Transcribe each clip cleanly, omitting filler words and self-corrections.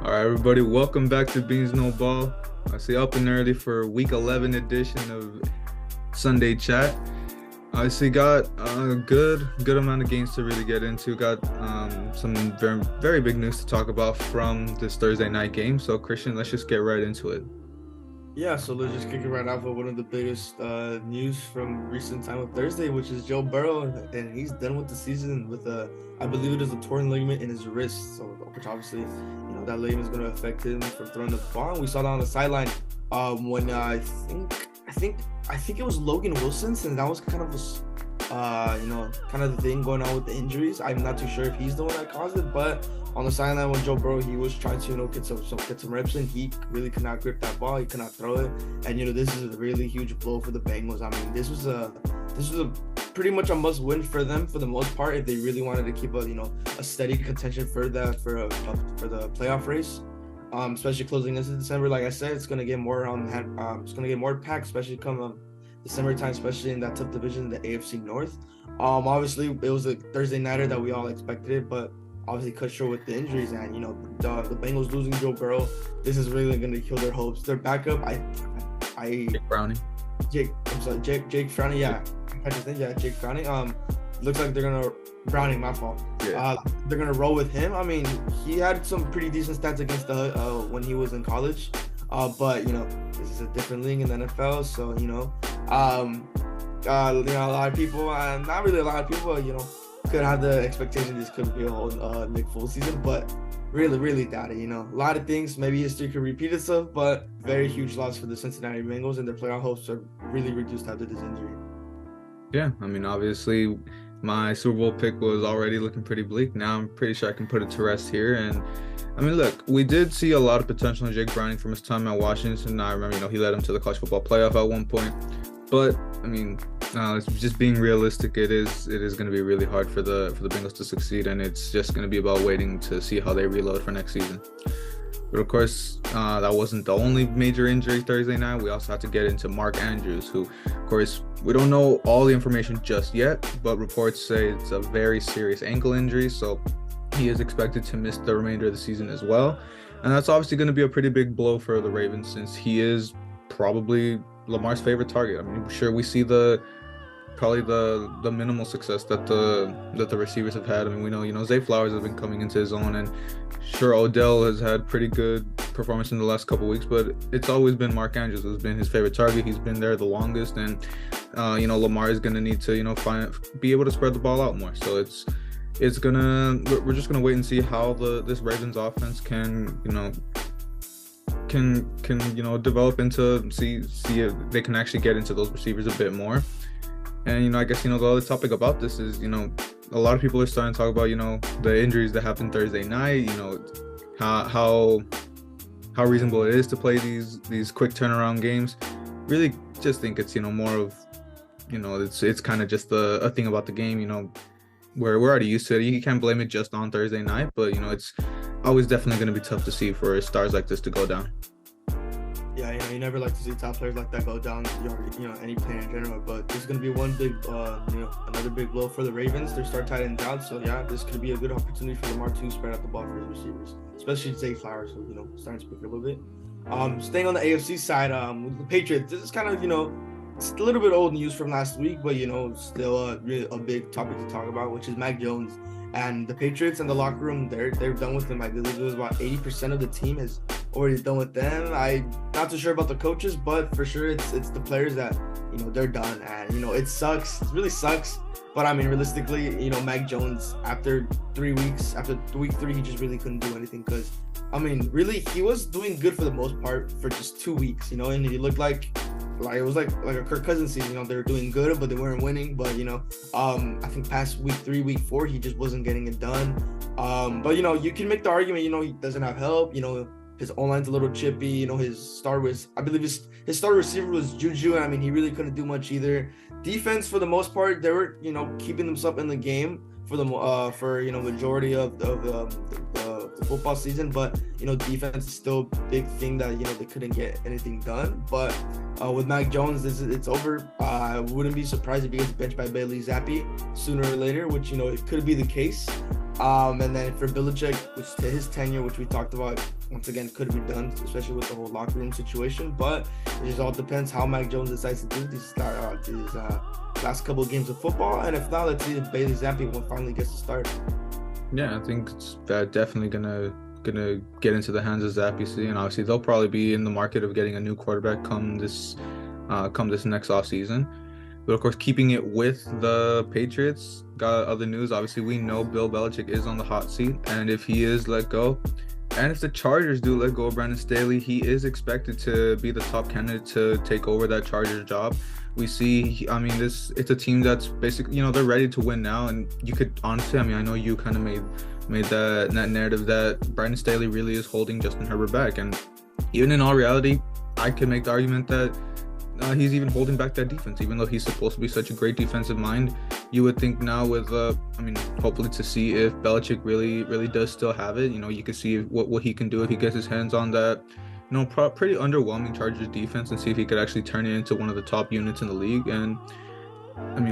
All right, everybody, welcome back to Beans No Ball. I see up and early for week 11 edition of Sunday Chat. I see got a good amount of games to really get into. Got some very big news to talk about from this Thursday night game. So Christian, let's just get right into it. Yeah, so let's just kick it right off with one of the biggest news from recent time of Thursday, which is Joe Burrow, and he's done with the season with I believe it is a torn ligament in his wrist. So, which obviously, that ligament is going to affect him from throwing the ball. And we saw that on the sideline when I think it was Logan Wilson's, and that was kind of kind of the thing going on with the injuries. I'm not too sure if he's the one that caused it, but on the sideline when Joe Burrow, he was trying to get some reps in. He really could not grip that ball. He could not throw it, and this is a really huge blow for the Bengals. I mean, this was a pretty much a must win for them for the most part if they really wanted to keep a steady contention for the playoff race. Especially closing into December, like I said, it's gonna get more it's gonna get more packed, especially come December time, especially in that tough division, the AFC North. Obviously it was a Thursday nighter that we all expected it, but obviously cut short with the injuries, and the Bengals losing Joe Burrow, this is really going to kill their hopes. Their backup, Jake Browning. Jake Frowning, yeah, Jake Frowning. Looks like they're gonna Browning, my fault. Yeah. They're gonna roll with him. I mean, he had some pretty decent stats against the when he was in college, but this is a different league in the NFL, so a lot of people, not really a lot of people, could have the expectation this could be a whole Nick Foles season, but really doubt it. A lot of things, maybe history could repeat itself, but very huge loss for the Cincinnati Bengals, and their playoff hopes are really reduced after this injury. Yeah, I mean, obviously, my Super Bowl pick was already looking pretty bleak. Now I'm pretty sure I can put it to rest here. And I mean, look, we did see a lot of potential in Jake Browning from his time at Washington. I remember, he led him to the college football playoff at one point. But I mean, it's just being realistic. It is going to be really hard for the Bengals to succeed, and it's just going to be about waiting to see how they reload for next season. But of course, that wasn't the only major injury Thursday night. We also had to get into Mark Andrews, who, of course, we don't know all the information just yet, but reports say it's a very serious ankle injury, so he is expected to miss the remainder of the season as well. And that's obviously going to be a pretty big blow for the Ravens, since he is probably Lamar's favorite target. I mean, sure, we see probably the minimal success that the receivers have had. I mean, we know Zay Flowers has been coming into his own, and sure, Odell has had pretty good performance in the last couple of weeks, but it's always been Mark Andrews who's been his favorite target. He's been there the longest, and Lamar is going to need to be able to spread the ball out more. So we're just gonna wait and see how this Ravens offense can develop into see if they can actually get into those receivers a bit more. And I guess the other topic about this is a lot of people are starting to talk about the injuries that happened Thursday night, how reasonable it is to play these quick turnaround games. Really just think it's more of it's kind of just a thing about the game, where we're already used to it. You can't blame it just on Thursday night, but it's always definitely going to be tough to see for stars like this to go down. Yeah, you never like to see top players like that go down, any player in general. But this is going to be one big, another big blow for the Ravens. Their star tight end out, so yeah, this could be a good opportunity for Lamar to spread out the ball for his receivers, especially Zay Flowers, who starting to speak a little bit. Staying on the AFC side, with the Patriots, this is kind of it's a little bit old news from last week, but still really a big topic to talk about, which is Mac Jones. And the Patriots and the locker room, they're done with him. I believe it was about 80% of the team is already done with them. I'm not too sure about the coaches, but for sure it's the players that they're done. And it sucks. It really sucks. But I mean, realistically, Mac Jones, after 3 weeks, after week 3, he just really couldn't do anything because, I mean, really, he was doing good for the most part for just 2 weeks, and he looked like it was like a Kirk Cousins season. They were doing good, but they weren't winning. But I think past week 3, week 4, he just wasn't getting it done. But you can make the argument. He doesn't have help. His O-line's a little chippy. I believe his star receiver was Juju, and I mean he really couldn't do much either. Defense for the most part, they were keeping themselves in the game for the majority of the football season, but defense is still a big thing that they couldn't get anything done. But with Mac Jones, it's over. I wouldn't be surprised if he gets benched by Bailey Zappi sooner or later, which it could be the case. And then for Belichick, which to his tenure, which we talked about, once again, could be done, especially with the whole locker room situation. But it just all depends how Mac Jones decides to do these last couple of games of football. And if not, let's see if Bailey Zappi finally gets to start. Yeah, I think it's definitely gonna get into the hands of Zappy, and obviously they'll probably be in the market of getting a new quarterback come this next offseason. But of course, keeping it with the Patriots, got other news. Obviously, we know Bill Belichick is on the hot seat, and if he is let go, and if the Chargers do let go of Brandon Staley, he is expected to be the top candidate to take over that Chargers job. We see, I mean, it's a team that's basically, they're ready to win now, and you could honestly, I know you kind of made that narrative that Brandon Staley really is holding Justin Herbert back, and even in all reality, I could make the argument that he's even holding back that defense, even though he's supposed to be such a great defensive mind. You would think now with, hopefully to see if Belichick really does still have it. You can see what he can do if he gets his hands on that, pretty underwhelming Chargers defense, and see if he could actually turn it into one of the top units in the league. And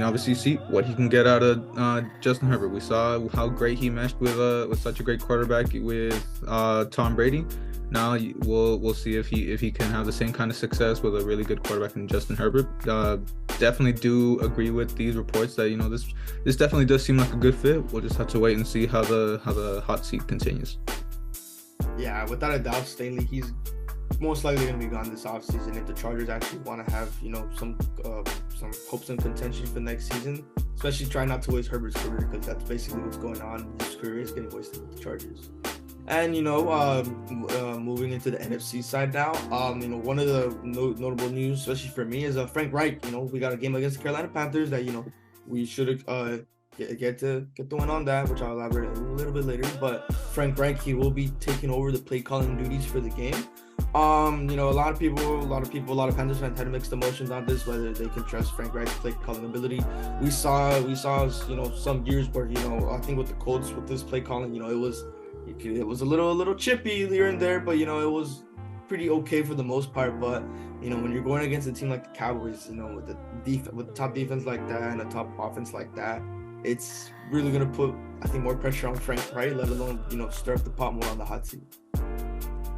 obviously see what he can get out of Justin Herbert. We saw how great he meshed with such a great quarterback with Tom Brady. Now we'll see if he can have the same kind of success with a really good quarterback in Justin Herbert. Definitely do agree with these reports that this definitely does seem like a good fit. We'll just have to wait and see how the hot seat continues. Yeah, without a doubt, Staley, he's most likely going to be gone this offseason if the Chargers actually want to have some hopes and contention for next season. Especially try not to waste Herbert's career, because that's basically what's going on. His career is getting wasted with the Chargers. And moving into the NFC side now, one of the notable news, especially for me, is Frank Reich. We got a game against the Carolina Panthers that we should get the win on that, which I'll elaborate a little bit later. But Frank Reich, he will be taking over the play calling duties for the game. A lot of Panthers fans had mixed emotions on this, whether they can trust Frank Reich's play calling ability. We saw some years where I think with the Colts with this play calling, it was a little chippy here and there, but it was pretty okay for the most part. But when you're going against a team like the Cowboys, with the top defense like that and a top offense like that, it's really gonna put, I think, more pressure on Frank Reich, let alone stir up the pot more on the hot seat.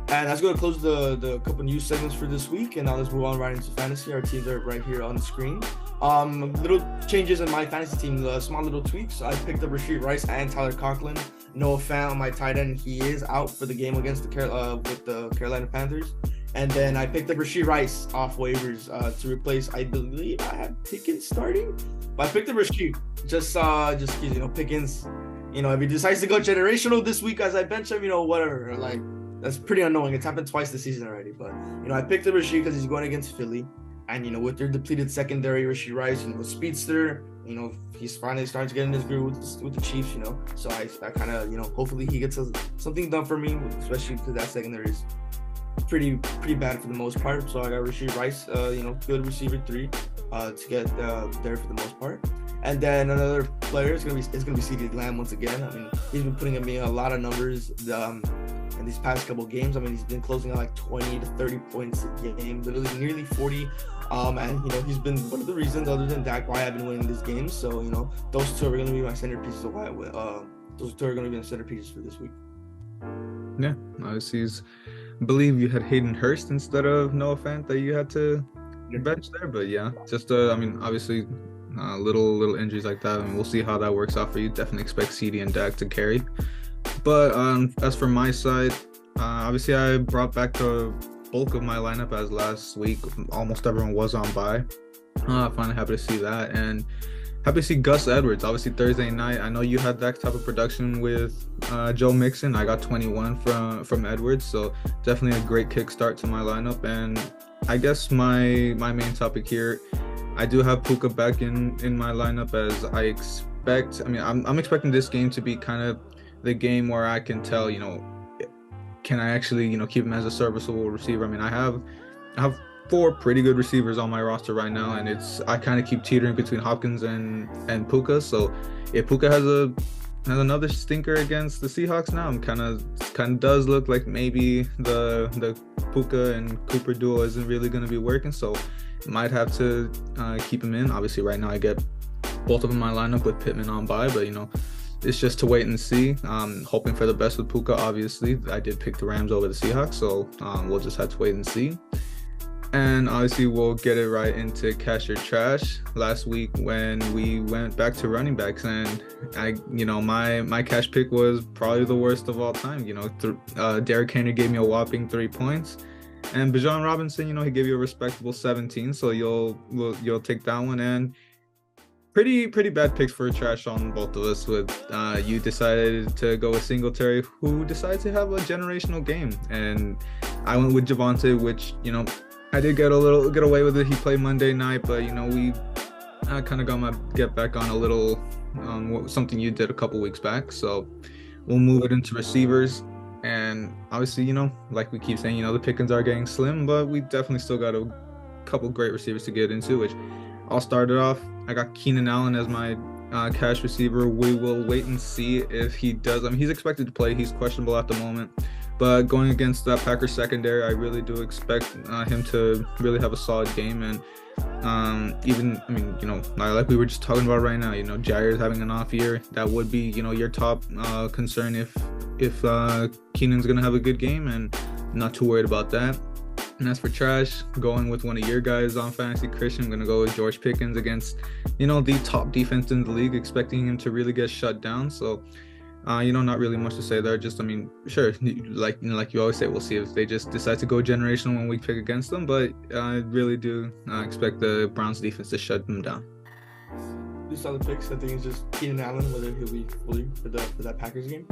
And that's going to close the couple news segments for this week. And now let's move on right into fantasy. Our teams are right here on the screen. Little changes in my fantasy team, small little tweaks. I picked up Rashee Rice and Tyler Conklin. Noah Fant on my tight end. He is out for the game against with the Carolina Panthers. And then I picked up Rashee Rice off waivers to replace, I believe I had Pickens starting. But I picked up Rashee. Just Pickens, if he decides to go generational this week as I bench him, whatever. That's pretty annoying. It's happened twice this season already. But, I picked up Rashee because he's going against Philly. And, with their depleted secondary, Rashee Rice, speedster, he's finally starting to get in his groove with the Chiefs, So I kind of, hopefully he gets something done for me, especially because that secondary is pretty bad for the most part. So I got Rashee Rice, good receiver 3 to get there for the most part. And then another player is gonna be CeeDee Lamb once again. He's been putting me a lot of numbers in these past couple games. He's been closing at like 20 to 30 points a game, literally nearly 40. And he's been one of the reasons, other than Dak, why I've been winning this game. So those two are gonna be my centerpieces of why I win. Those two are gonna be the centerpieces for this week. Yeah, obviously, I believe you had Hayden Hurst instead of Noah Fant that you had to bench there, but yeah, just obviously. Little injuries like that. We'll see how that works out for you. Definitely expect CD and Dak to carry. But as for my side, obviously I brought back the bulk of my lineup as last week. Almost everyone was on bye. Finally happy to see that, and happy to see Gus Edwards. Obviously Thursday night, I know you had that type of production with Joe Mixon. I got 21 from Edwards, so definitely a great kickstart to my lineup. And I guess my main topic here, I do have Puka back in my lineup, as I expect. I'm expecting this game to be kind of the game where I can tell, can I actually, keep him as a serviceable receiver? I have 4 pretty good receivers on my roster right now, and I kind of keep teetering between Hopkins and Puka. So if Puka has another stinker against the Seahawks now, I'm kind of does look like maybe the Puka and Cooper duo isn't really going to be working. So might have to keep him in. Obviously right now I get both of them in my lineup with Pittman on bye, but it's just to wait and see. Hoping for the best with Puka. Obviously, I did pick the Rams over the Seahawks, so we'll just have to wait and see. And obviously, we'll get it right into cash or trash. Last week, when we went back to running backs, and my cash pick was probably the worst of all time. Derrick Henry gave me a whopping 3 points, and Bijan Robinson, he gave you a respectable 17. So you'll take that one. And pretty bad picks for trash on both of us. With you decided to go with Singletary, who decided to have a generational game, and I went with Javonte, which I did get away with it. He played Monday night, but I kind of got my get back on a little something you did a couple weeks back. So we'll move it into receivers, and obviously like we keep saying, the pickings are getting slim, but we definitely still got a couple great receivers to get into, which I'll start it off. I got Keenan Allen as my cash receiver. We will wait and see if he does. I mean, he's expected to play. He's questionable at the moment. But going against that Packers secondary, I really do expect him to really have a solid game. And like we were just talking about right now, Jair's having an off year. That would be, your top concern if Keenan's going to have a good game, and not too worried about that. And as for trash, going with one of your guys on Fantasy Christian, I'm going to go with George Pickens against, the top defense in the league, expecting him to really get shut down. So, not really much to say there. Just, sure, like you always say, we'll see if they just decide to go generational when we pick against them. But I really do expect the Browns defense to shut them down. You saw the picks. I think it's just Keenan Allen, whether he'll be fully for that Packers game.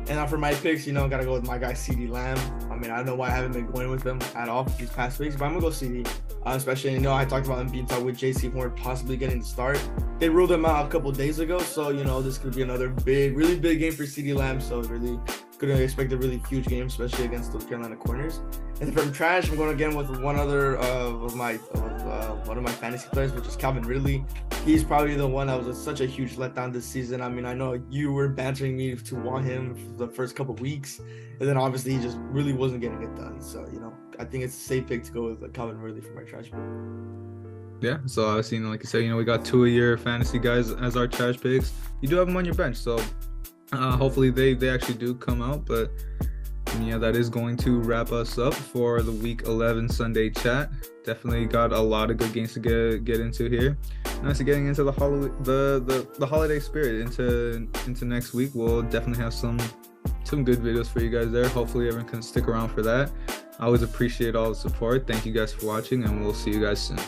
And now for my picks, gotta go with my guy CeeDee Lamb. I don't know why I haven't been going with him at all these past weeks, but I'm gonna go CD. Especially, I talked about him being talked with JC Horn possibly getting the start. They ruled him out a couple days ago, so this could be another really big game for CeeDee Lamb. So really couldn't expect a really huge game, especially against those Carolina corners. And from trash, I'm going again with one other one of my fantasy players, which is Calvin Ridley. He's probably the one that was such a huge letdown this season. I know you were bantering me to want him for the first couple weeks, and then obviously he just really wasn't getting it done. So I think it's a safe pick to go with Calvin Ridley for my trash pick. Yeah, so obviously, like you said, we got 2 of your fantasy guys as our trash picks. You do have them on your bench, so hopefully they actually do come out. But that is going to wrap us up for the Week 11 Sunday chat. Definitely got a lot of good games to get into here. Nice getting into the holiday spirit into next week. We'll definitely have some good videos for you guys there. Hopefully everyone can stick around for that. I always appreciate all the support. Thank you guys for watching, and we'll see you guys soon.